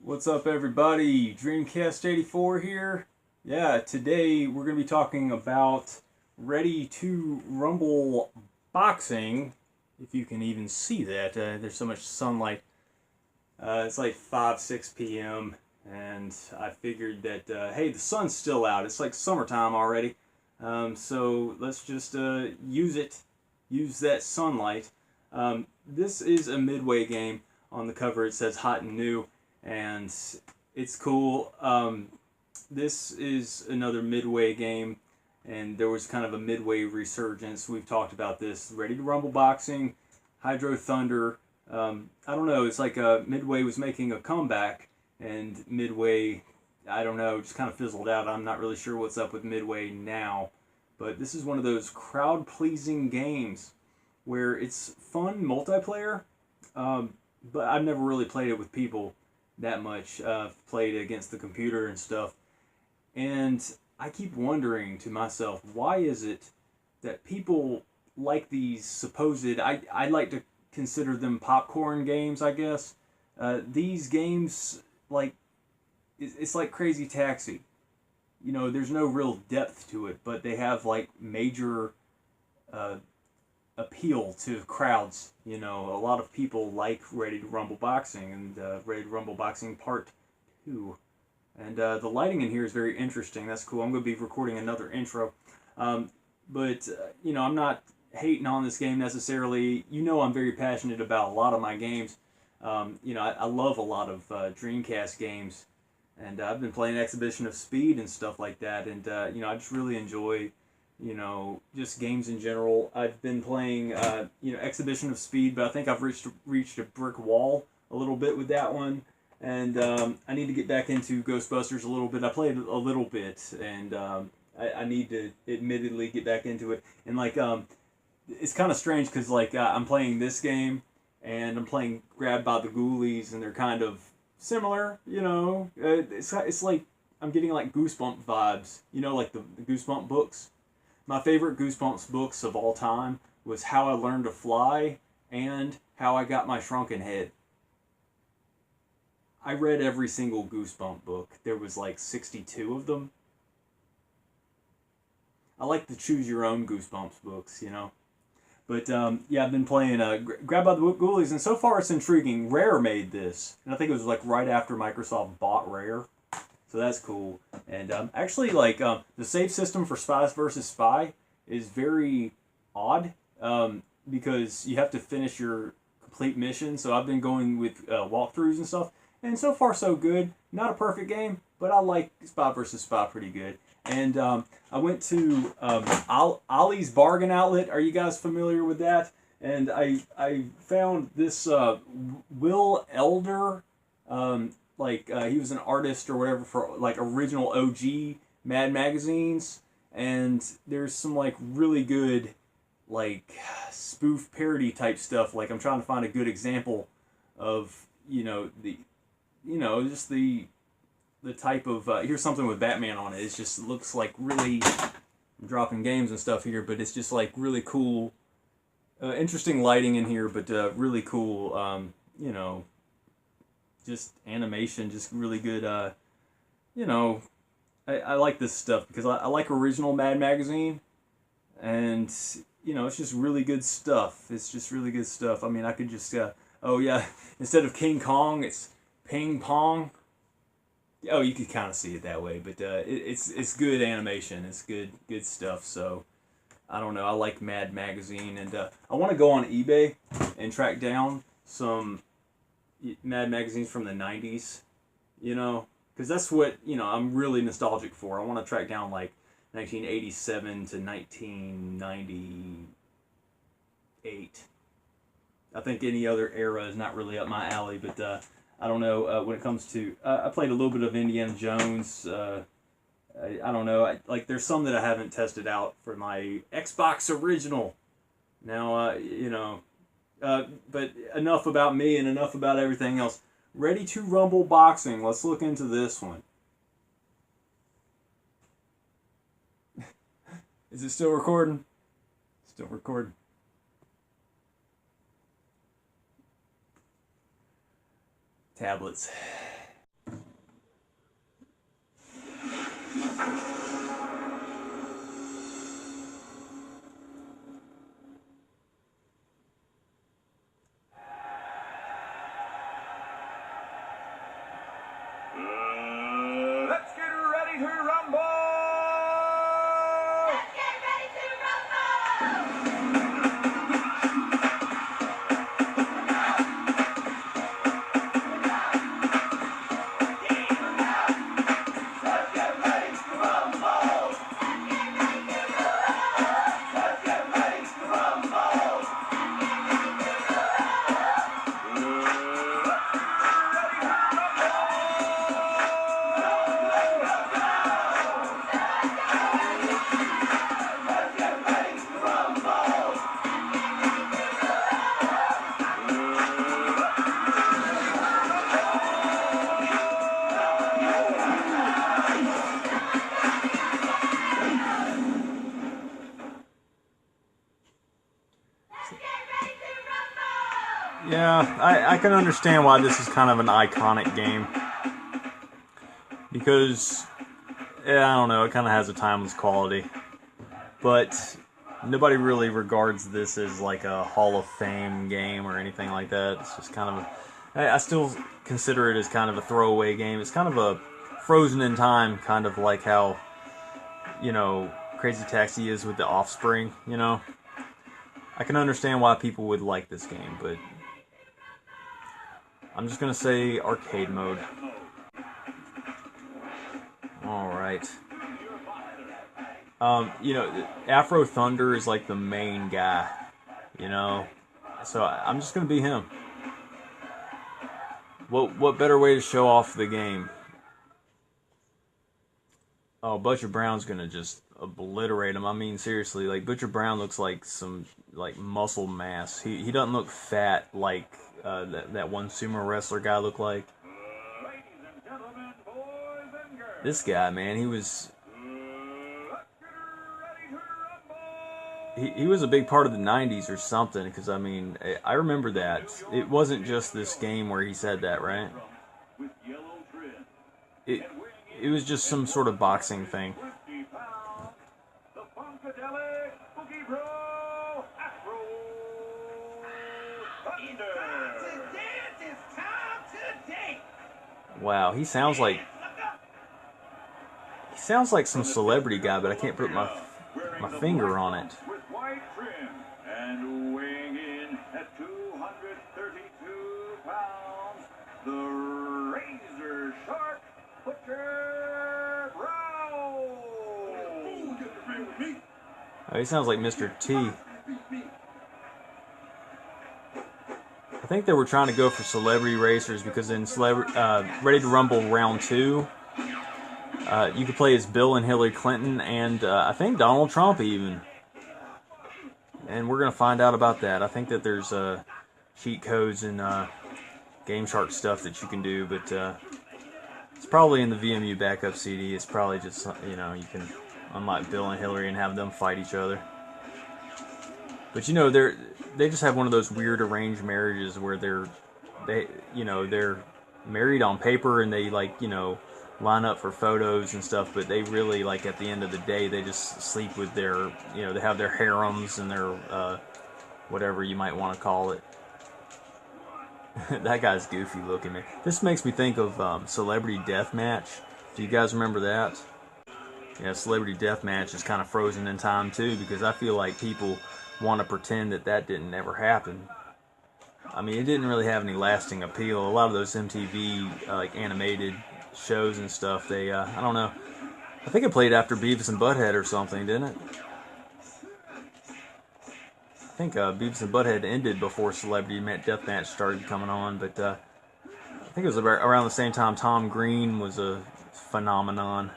What's up, everybody? Dreamcast 84 here. Yeah, today we're going to be talking about Ready to Rumble boxing. If you can even see that, there's so much sunlight. It's like 5-6 p.m. and I figured that, hey, the sun's still out. It's like summertime already. So let's just use that sunlight. This is a Midway game. On the cover it says hot and new, and it's cool. This is another Midway game, and there was kind of a Midway resurgence. We've talked about this. Ready to Rumble Boxing, Hydro Thunder. I don't know, it's like Midway was making a comeback, and Midway, I don't know, just kind of fizzled out. I'm not really sure what's up with Midway now, but this is one of those crowd-pleasing games where it's fun multiplayer, but I've never really played it with people that much. Played against the computer and stuff. And I keep wondering to myself, why is it that people like these supposed, I like to consider them popcorn games, I guess. These games, like, it's like Crazy Taxi. You know, there's no real depth to it, but they have, like, major appeal to crowds. You know, a lot of people like Ready to Rumble Boxing and Ready to Rumble Boxing Part 2. And the lighting in here is very interesting. That's cool. I'm going to be recording another intro. But you know, I'm not hating on this game necessarily. You know, I'm very passionate about a lot of my games. You know, I love a lot of Dreamcast games. And I've been playing Exhibition of Speed and stuff like that. And, you know, I just really enjoy, you know, just games in general. I've been playing, you know, Exhibition of Speed, but I think I've reached a brick wall a little bit with that one. And I need to get back into Ghostbusters a little bit. I played a little bit, and I need to admittedly get back into it. And, like, it's kind of strange because, like, I'm playing this game, and I'm playing Grabbed by the Ghoulies, and they're kind of similar, you know. It's like I'm getting, like, Goosebump vibes, you know, like the Goosebump books. My favorite Goosebumps books of all time was How I Learned to Fly and How I Got My Shrunken Head. I read every single Goosebump book. There was like 62 of them. I like the choose your own Goosebumps books, you know. But yeah, I've been playing Grab by the Ghoulies, and so far it's intriguing. Rare made this, and I think it was like right after Microsoft bought Rare. So that's cool. And actually, like, the save system for Spies vs. Spy is very odd, because you have to finish your complete mission. So I've been going with walkthroughs and stuff. And so far, so good. Not a perfect game, but I like Spy vs. Spy pretty good. And I went to Ollie's Bargain Outlet. Are you guys familiar with that? And I found this Will Elder, he was an artist or whatever for like original OG Mad magazines, and there's some like really good like spoof parody type stuff. Like I'm trying to find a good example of, you know, just the type of here's something with Batman on it. It just looks like really, I'm dropping games and stuff here, but it's just like really cool, interesting lighting in here, but really cool, you know, just animation, just really good, you know, I like this stuff because I like original Mad Magazine, and, you know, it's just really good stuff. It's just really good stuff. I mean, I could just, oh yeah, instead of King Kong, it's Ping Pong. Oh, you could kind of see it that way, but it's good animation. It's good stuff, so I don't know. I like Mad Magazine, and I want to go on eBay and track down some Mad magazines from the 90s, you know, because that's what, you know, I'm really nostalgic for. I want to track down like 1987 to 1998. I think any other era is not really up my alley, but I don't know, when it comes to, I played a little bit of Indiana Jones. I don't know, like there's some that I haven't tested out for my Xbox original. Now, you know, but enough about me and enough about everything else. Ready to Rumble Boxing. Let's look into this one. Is it still recording? Still recording. Tablets. I can understand why this is kind of an iconic game. Because, I don't know, it kind of has a timeless quality. But nobody really regards this as like a Hall of Fame game or anything like that. It's just kind of I still consider it as kind of a throwaway game. It's kind of a frozen in time, kind of like how, you know, Crazy Taxi is with The Offspring, you know. I can understand why people would like this game, but I'm just going to say arcade mode. Alright. You know, Afro Thunder is like the main guy, you know. So I'm just going to be him. What better way to show off the game? Oh, Butcher Brown's going to just obliterate him. I mean, seriously, like, Butcher Brown looks like some, like, muscle mass. He doesn't look fat like that one sumo wrestler guy looked like. This guy, man, he was a big part of the 90s or something, because, I mean, I remember that. It wasn't just this game where he said that, right? It was just some sort of boxing thing. Wow, he sounds like some celebrity guy, but I can't put my finger on it. And weighing in at 232 pounds, the razor sharp Butcher Brown. Oh, he sounds like Mr. T. I think they were trying to go for celebrity racers because in Ready to Rumble Round 2, you could play as Bill and Hillary Clinton and I think Donald Trump even. And we're going to find out about that. I think that there's cheat codes and Game Shark stuff that you can do, but it's probably in the VMU backup CD. It's probably just, you know, you can unlock Bill and Hillary and have them fight each other. But you know, they just have one of those weird arranged marriages where they're married on paper and they, like, you know, line up for photos and stuff, but they really, like, at the end of the day, they just sleep with their, you know, they have their harems and their, whatever you might want to call it. That guy's goofy looking, man. This makes me think of Celebrity Deathmatch. Do you guys remember that? Yeah, Celebrity Deathmatch is kind of frozen in time, too, because I feel like people want to pretend that didn't ever happen. I mean, it didn't really have any lasting appeal. A lot of those MTV, like, animated shows and stuff, they, I don't know. I think it played after Beavis and Butthead or something, didn't it? I think Beavis and Butthead ended before Celebrity Deathmatch started coming on, but I think it was around the same time Tom Green was a phenomenon.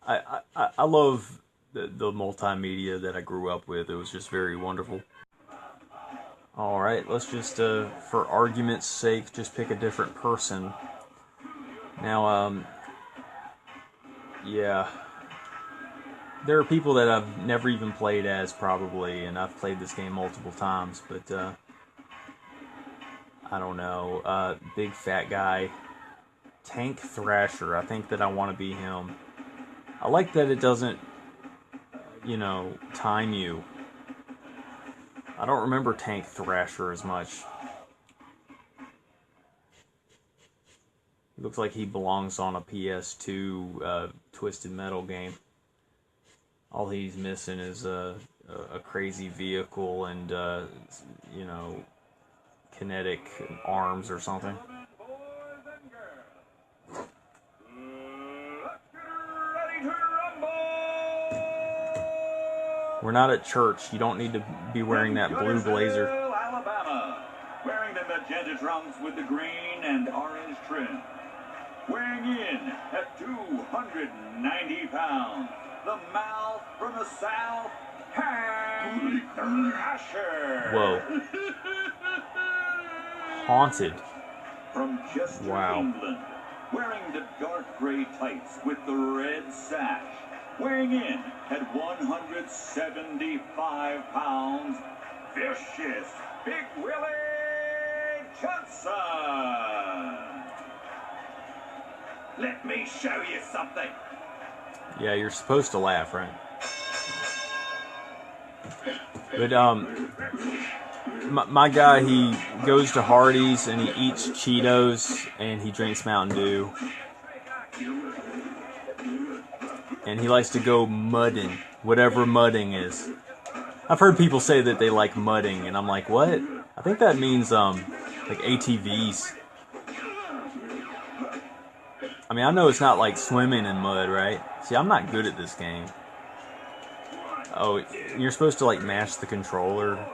I love the multimedia that I grew up with. It was just very wonderful. Alright, let's just, for argument's sake, just pick a different person. Now, yeah. There are people that I've never even played as, probably, and I've played this game multiple times, but, I don't know. Big fat guy. Tank Thrasher. I think that I want to be him. I like that it doesn't, you know, time you. I don't remember Tank Thrasher as much. He looks like he belongs on a PS2 Twisted Metal game. All he's missing is a crazy vehicle and, you know, kinetic arms or something. We're not at church. You don't need to be wearing that blue blazer. Alabama, wearing the magenta trunks with the green and orange trim. Weighing in at 290 pounds, the mouth from the south, Tank Thrasher. Whoa. Haunted. From Chester, England, wearing the dark gray tights with the red sash. Weighing in at 175 pounds, vicious Big Willie Johnson. Let me show you something. Yeah, you're supposed to laugh, right? But my guy, he goes to Hardee's and he eats Cheetos and he drinks Mountain Dew. And he likes to go mudding, whatever mudding is. I've heard people say that they like mudding, and I'm like, what? I think that means like ATVs. I mean, I know it's not like swimming in mud, right? See, I'm not good at this game. Oh, you're supposed to like mash the controller.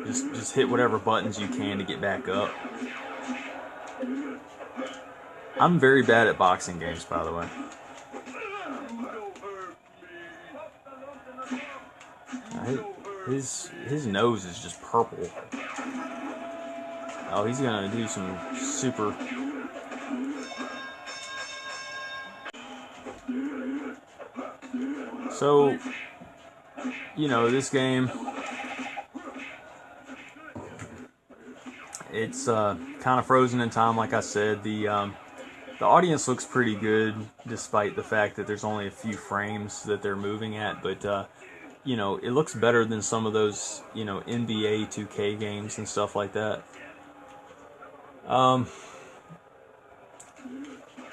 Just hit whatever buttons you can to get back up. I'm very bad at boxing games, by the way. His nose is just purple. Oh, he's gonna do some super. So, you know, this game, it's kind of frozen in time, like I said. The audience looks pretty good, despite the fact that there's only a few frames that they're moving at. But you know, it looks better than some of those, you know, NBA 2K games and stuff like that.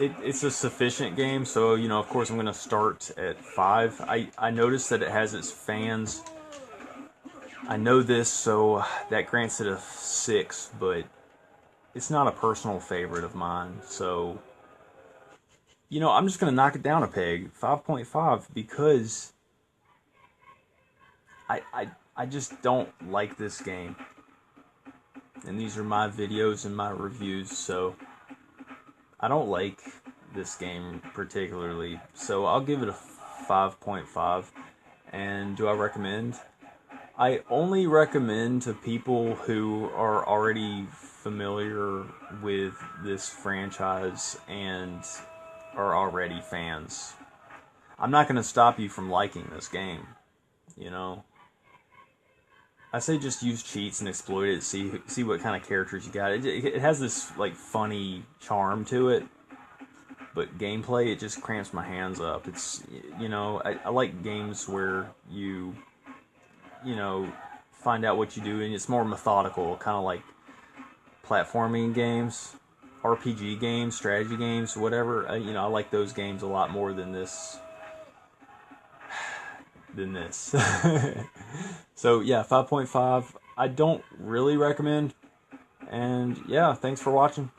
It's a sufficient game, so, you know, of course I'm going to start at 5. I noticed that it has its fans. I know this, so that grants it a 6, but it's not a personal favorite of mine, so, you know, I'm just going to knock it down a peg, 5.5, because I just don't like this game. And these are my videos and my reviews, so I don't like this game particularly. So I'll give it a 5.5. And do I recommend? I only recommend to people who are already familiar with this franchise and are already fans. I'm not going to stop you from liking this game, you know. I say just use cheats and exploit it, see what kind of characters you got. It has this like funny charm to it, but gameplay, it just cramps my hands up. It's, you know, I like games where you know, find out what you do, and it's more methodical, kind of like platforming games, RPG games, strategy games, whatever. You know, I like those games a lot more than this. So yeah, 5.5. I don't really recommend. And yeah, thanks for watching.